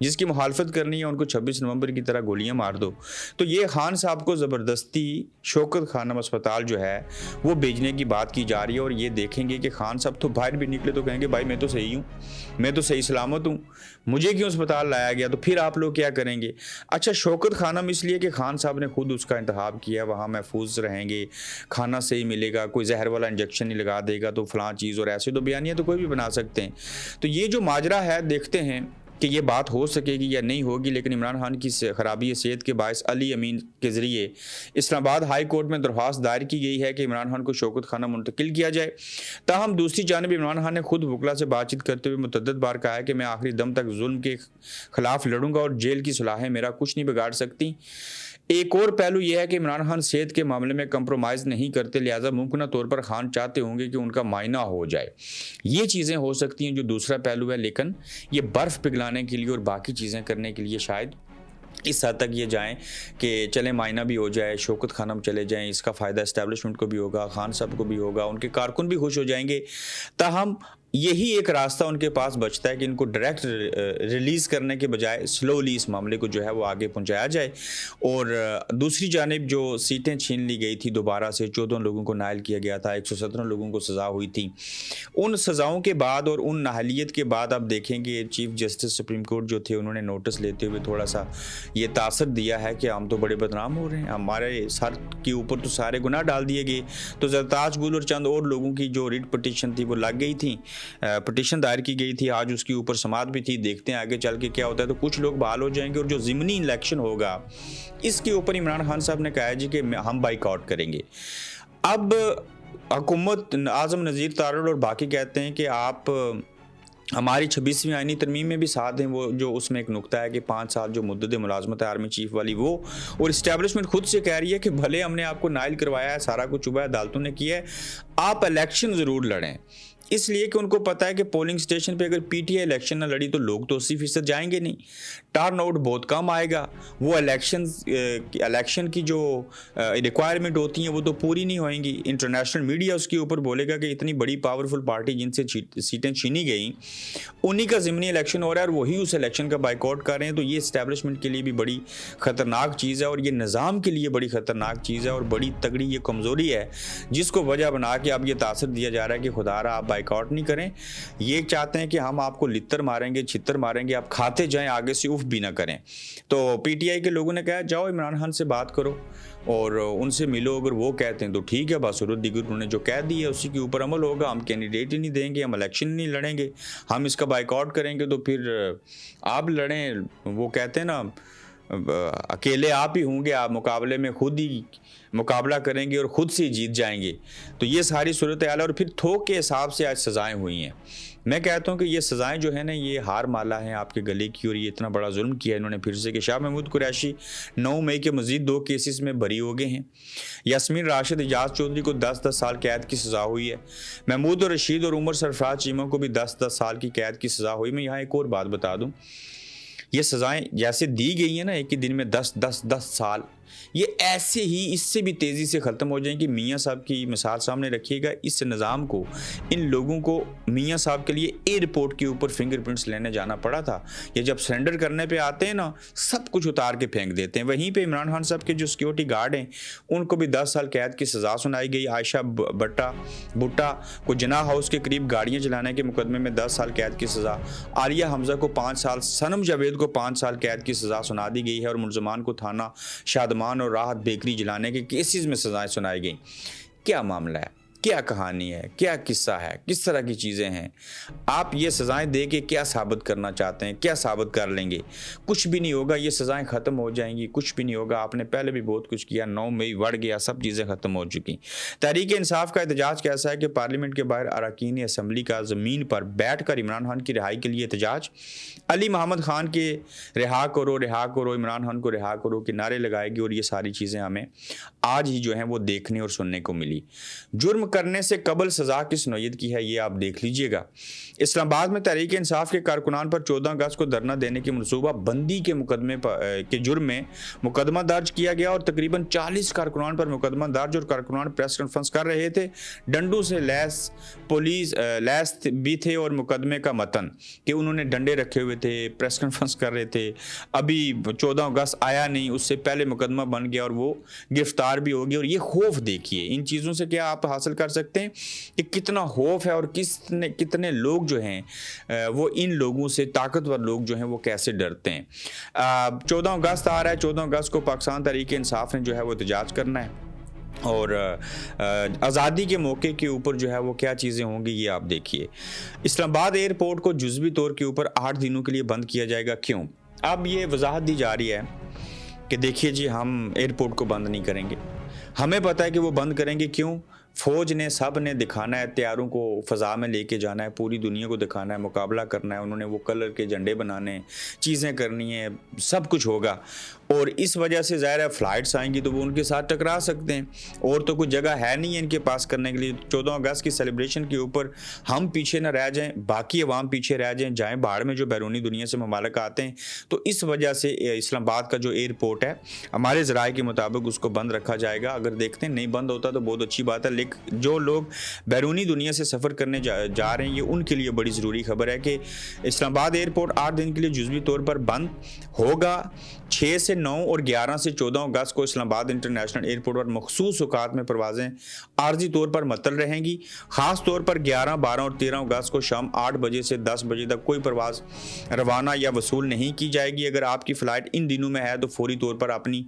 جس کی مخالفت کرنی ہے ان کو 26 نومبر کی طرح گولیاں مار دو. تو یہ خان صاحب کو زبردستی شوکت خانم اسپتال جو ہے وہ بھیجنے کی بات کی جا رہی ہے. اور یہ دیکھیں گے کہ خان صاحب تو باہر بھی نکلے تو کہیں گے بھائی میں تو صحیح ہوں, میں تو صحیح سلامت ہوں, مجھے کیوں اسپتال لایا گیا, تو پھر آپ لوگ کیا کریں گے. اچھا شوکت خانم اس لیے کہ خان صاحب نے خود اس کا انتخاب کیا, وہاں محفوظ رہیں گے, کھانا صحیح ملے گا, کوئی زہر والا انجیکشن نہیں لگا دے گا تو فلاں چیز, اور ایسے تو بیانیاں تو کوئی بھی بنا سکتے ہیں. تو یہ جو ماجرا ہے دیکھتے ہیں کہ یہ بات ہو سکے گی یا نہیں ہوگی. لیکن عمران خان کی خرابی صحت کے باعث علی امین کے ذریعے اسلام آباد ہائی کورٹ میں درخواست دائر کی گئی ہے کہ عمران خان کو شوکت خانہ منتقل کیا جائے. تاہم دوسری جانب عمران خان نے خود وکلا سے بات چیت کرتے ہوئے متعدد بار کہا ہے کہ میں آخری دم تک ظلم کے خلاف لڑوں گا اور جیل کی صلاحیں میرا کچھ نہیں بگاڑ سکتی. ایک اور پہلو یہ ہے کہ عمران خان صحت کے معاملے میں کمپرومائز نہیں کرتے, لہٰذا ممکنہ طور پر خان چاہتے ہوں گے کہ ان کا معائنہ ہو جائے. یہ چیزیں ہو سکتی ہیں جو دوسرا پہلو ہے, لیکن یہ برف پگھلانے کے لیے اور باقی چیزیں کرنے کے لیے شاید اس حد تک یہ جائیں کہ چلیں معائنہ بھی ہو جائے, شوکت خانم چلے جائیں, اس کا فائدہ اسٹیبلشمنٹ کو بھی ہوگا, خان صاحب کو بھی ہوگا, ان کے کارکن بھی خوش ہو جائیں گے. تاہم یہی ایک راستہ ان کے پاس بچتا ہے کہ ان کو ڈائریکٹ ریلیز کرنے کے بجائے سلولی اس معاملے کو جو ہے وہ آگے پہنچایا جائے. اور دوسری جانب جو سیٹیں چھین لی گئی تھی دوبارہ سے, 14 لوگوں کو نااہل کیا گیا تھا, 117 لوگوں کو سزا ہوئی تھی, ان سزاؤں کے بعد اور ان نااہلیت کے بعد آپ دیکھیں کہ چیف جسٹس سپریم کورٹ جو تھے انہوں نے نوٹس لیتے ہوئے تھوڑا سا یہ تاثر دیا ہے کہ ہم تو بڑے بدنام ہو رہے ہیں, ہمارے سر کے اوپر تو سارے گناہ ڈال دیے گئے. تو زرتاج گل اور چند اور لوگوں کی جو ریٹ پٹیشن تھی وہ لگ گئی تھی, پٹیشن دائر کی گئی تھی, آج اس کے اوپر سماعت بھی تھی. دیکھتے ہیں آگے چل کے کیا ہوتا ہے. تو کچھ لوگ بحال ہو جائیں گے اور جو ضمنی الیکشن ہوگا اس کے اوپر عمران خان صاحب نے کہا ہے جی کہ ہم بائیک آؤٹ کریں گے. اب حکومت اعظم نذیر تارڑ اور باقی کہتے ہیں کہ آپ ہماری 26ویں آئینی ترمیم میں بھی ساتھ ہیں. وہ جو اس میں ایک نقطہ ہے کہ 5 سال جو مدت ملازمت ہے آرمی چیف والی, وہ اور اسٹیبلشمنٹ خود سے کہہ رہی ہے کہ بھلے ہم نے آپ کو نائل کروایا ہے, سارا کچھ ہوا ہے, عدالتوں نے کیا ہے, آپ الیکشن ضرور لڑیں. اس لیے کہ ان کو پتہ ہے کہ پولنگ سٹیشن پہ اگر پی ٹی آئی الیکشن نہ لڑی تو لوگ تو 80% جائیں گے نہیں, ٹرن آؤٹ بہت کم آئے گا, وہ الیکشن کی جو ریکوائرمنٹ ہوتی ہیں وہ تو پوری نہیں ہوئیں گی. انٹرنیشنل میڈیا اس کے اوپر بولے گا کہ اتنی بڑی پاورفل پارٹی جن سے سیٹیں چھینی گئیں انہی کا ضمنی الیکشن ہو رہا ہے اور وہی اس الیکشن کا بائیک آؤٹ کر رہے ہیں. تو یہ اسٹیبلشمنٹ کے لیے بھی بڑی خطرناک چیز ہے اور یہ نظام کے لیے بڑی خطرناک چیز ہے اور بڑی تگڑی یہ کمزوری ہے جس کو وجہ بنا کے اب یہ تاثر دیا جا رہا ہے کہ خدا را آپ بائیک آؤٹ نہیں کریں. یہ چاہتے ہیں کہ ہم آپ کو لتر ماریں گے, چھتر ماریں گے, آپ کھاتے جائیں, آگے سے اف بھی نہ کریں. تو پی ٹی آئی کے لوگوں نے کہا جاؤ عمران خان سے بات کرو اور ان سے ملو, اگر وہ کہتے ہیں تو ٹھیک ہے, بصورت دیگر انہوں نے جو کہہ دی ہے اسی کے اوپر عمل ہوگا. ہم کینڈیڈیٹ ہی نہیں دیں گے, ہم الیکشن نہیں لڑیں گے, ہم اس کا بائیک آؤٹ کریں گے. تو پھر آپ لڑیں, وہ کہتے ہیں نا اکیلے آپ ہی ہوں گے, آپ مقابلے میں خود ہی مقابلہ کریں گے اور خود سے جیت جائیں گے. تو یہ ساری صورتحال ہے اور پھر تھوک کے حساب سے آج سزائیں ہوئی ہیں. میں کہتا ہوں کہ یہ سزائیں جو ہیں نا یہ ہار مالا ہیں آپ کے گلے کی, اور یہ اتنا بڑا ظلم کیا ہے انہوں نے پھر سے کہ شاہ محمود قریشی 9 مئی کے مزید 2 کیسز میں بری ہو گئے ہیں. یاسمین راشد, اعجاز چودھری کو 10 سال قید کی سزا ہوئی ہے. محمود اور رشید اور عمر سرفراز چیمہ کو بھی 10 سال کی قید کی سزا ہوئی. میں یہاں ایک اور بات بتا دوں, یہ سزائیں جیسے دی گئی ہیں نا ایک ہی دن میں 10 سال, یہ ایسے ہی اس سے بھی تیزی سے ختم ہو جائیں گی. میاں صاحب کی مثال سامنے رکھیے گا, اس نظام کو, ان لوگوں کو میاں صاحب کے لیے ایئرپورٹ کے اوپر فنگر پرنٹس لینے جانا پڑا تھا. یہ جب سرنڈر کرنے پہ آتے ہیں نا سب کچھ اتار کے پھینک دیتے ہیں. وہیں پہ عمران خان صاحب کے جو سیکیورٹی گارڈ ہیں ان کو بھی 10 سال قید کی سزا سنائی گئی. عائشہ بھٹا کو جناح ہاؤس کے قریب گاڑیاں چلانے کے مقدمے میں 10 سال قید کی سزا, عالیہ حمزہ کو 5 سال, صنم جاوید کو 5 سال قید کی سزا سنا دی گئی ہے اور ملزمان کو تھانہ شادمان اور راحت بیکری جلانے کے کیسز میں سزائیں سنائی گئیں. کیا معاملہ ہے, کیا کہانی ہے, کیا قصہ ہے, کس طرح کی چیزیں ہیں؟ آپ یہ سزائیں دے کے کیا ثابت کرنا چاہتے ہیں, کیا ثابت کر لیں گے؟ کچھ بھی نہیں ہوگا, یہ سزائیں ختم ہو جائیں گی, کچھ بھی نہیں ہوگا. آپ نے پہلے بھی بہت کچھ کیا, 9 مئی بڑھ گیا, سب چیزیں ختم ہو چکی. تحریک انصاف کا احتجاج کیسا ہے کہ پارلیمنٹ کے باہر اراکین اسمبلی کا زمین پر بیٹھ کر عمران خان کی رہائی کے لیے احتجاج, علی محمد خان کے رہا کرو, عمران خان کو رہا کرو کے نعرے لگائے گی. اور یہ ساری چیزیں ہمیں آج ہی جو ہیں وہ دیکھنے اور سننے کو ملی. جرم کرنے سے قبل سزا کس نوعیت کی ہے یہ آپ دیکھ لیجئے گا۔ اسلام آباد میں تحریک انصاف کے کارکنان پر 14 اگست کو دھرنا دینے کی منصوبہ بندی کے مقدمے کے جرم میں مقدمہ درج کیا گیا اور تقریباً 40 کارکنان پر مقدمہ درج، اور کارکنان پریس کانفرنس کر رہے تھے، ڈنڈوں سے لیس پولیس لیس بھی تھے، اور مقدمے کا متن کہ انہوں نے ڈنڈے رکھے ہوئے تھے، پریس کانفرنس کر رہے تھے، ابھی 14 اگست آیا نہیں، اس سے پہلے مقدمہ بن گیا اور وہ گرفتار بھی ہو گیا۔ اور یہ خوف دیکھیے، ان چیزوں سے کیا آپ حاصل کر سکتے ہیں کہ کتنا خوف ہے، اور کتنے لوگ جو ہیں وہ ان لوگوں سے، طاقتور لوگ جو ہیں وہ کیسے ڈرتے ہیں۔ 14 اگست آ رہا ہے، 14 اگست کو پاکستان تحریک انصاف نے جو ہے وہ احتجاج کرنا ہے، اور آزادی کے موقع کے اوپر جو ہے وہ کیا چیزیں ہوں گی یہ آپ دیکھیے۔ اسلام آباد ایئرپورٹ کو جزوی طور کے اوپر 8 دنوں کے لیے بند کیا جائے گا، کیوں؟ اب یہ وضاحت دی جا رہی ہے کہ دیکھیے جی ہم ایئرپورٹ کو بند نہیں کریں گے، ہمیں پتہ ہے کہ وہ بند کریں گے، کیوں؟ فوج نے سب نے دکھانا ہے، تیاروں کو فضا میں لے کے جانا ہے، پوری دنیا کو دکھانا ہے، مقابلہ کرنا ہے، انہوں نے وہ کلر کے جھنڈے بنانے ہیں، چیزیں کرنی ہیں، سب کچھ ہوگا، اور اس وجہ سے ظاہر ہے فلائٹس آئیں گی تو وہ ان کے ساتھ ٹکرا سکتے ہیں، اور تو کوئی جگہ ہے نہیں ہے ان کے پاس کرنے کے لیے۔ 14 اگست کی سیلیبریشن کے اوپر ہم پیچھے نہ رہ جائیں، باقی عوام پیچھے رہ جائیں باہر میں جو بیرونی دنیا سے ممالک آتے ہیں، تو اس وجہ سے اسلام آباد کا جو ایئرپورٹ ہے ہمارے ذرائع کے مطابق اس کو بند رکھا جائے گا۔ اگر دیکھتے ہیں نہیں بند ہوتا تو بہت اچھی بات ہے، لیکن جو لوگ بیرونی دنیا سے سفر کرنے جا رہے ہیں یہ ان کے لیے بڑی ضروری خبر ہے کہ اسلام آباد ایئرپورٹ 8 دن کے لیے جزوی طور پر بند ہوگا۔ 6 سے 9 اور 11 سے 14 اگست کو اسلام آباد انٹرنیشنل ایئرپورٹ پر مخصوص اوقات میں پروازیں عارضی طور پر معطل رہیں گی، خاص طور پر 11، 12 اور 13 اگست کو شام 8 بجے سے 10 بجے تک کوئی پرواز روانہ یا وصول نہیں کی جائے گی۔ اگر آپ کی فلائٹ ان دنوں میں ہے تو فوری طور پر اپنی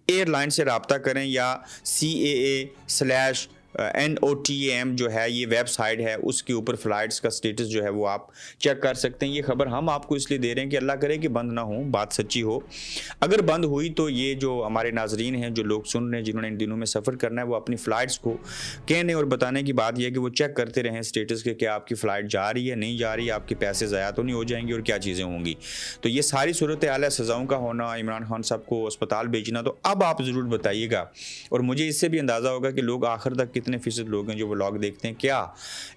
ایئر لائن سے رابطہ کریں، یا CAA/NOTAM جو ہے یہ ویب سائٹ ہے اس کے اوپر فلائٹس کا سٹیٹس جو ہے وہ آپ چیک کر سکتے ہیں۔ یہ خبر ہم آپ کو اس لیے دے رہے ہیں کہ اللہ کرے کہ بند نہ ہو، بات سچی ہو۔ اگر بند ہوئی تو یہ جو ہمارے ناظرین ہیں، جو لوگ سن رہے ہیں، جنہوں نے ان دنوں میں سفر کرنا ہے، وہ اپنی فلائٹس کو کہنے اور بتانے کی بات یہ ہے کہ وہ چیک کرتے رہیں سٹیٹس کے، کہ آپ کی فلائٹ جا رہی ہے نہیں جا رہی ہے، آپ کے پیسے ضائع تو نہیں ہو جائیں گے، اور کیا چیزیں ہوں گی۔ تو یہ ساری صورتحال ہے، سزاؤں کا ہونا، عمران خان صاحب کو اسپتال بھیجنا، تو اب آپ ضرور بتائیے گا، اور مجھے اس سے بھی اندازہ ہوگا کہ لوگ آخر تک کتنے فیصد لوگ ہیں جو ولاگ دیکھتے ہیں، کیا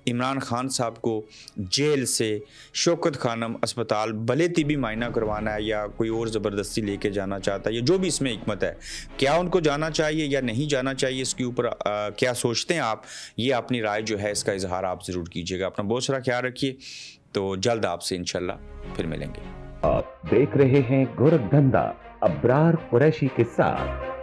عمران خان صاحب کو جیل سے شوکت خانم اسپتال بھلے طبی معائنہ کروانا ہے، یا کوئی اور زبردستی لے کے جانا چاہتا ہے، یا جو بھی اس میں حکمت ہے، کیا ان کو جانا چاہیے یا نہیں جانا چاہیے، اس کے اوپر کیا سوچتے ہیں آپ؟ یہ اپنی رائے جو ہے اس کا اظہار آپ ضرور کیجیے گا۔ اپنا بہت سارا خیال رکھیے، تو جلد آپ سے انشاءاللہ پھر ملیں گے۔ آپ دیکھ رہے ہیں گورکھ دھندا ابرار قریشی کے ساتھ۔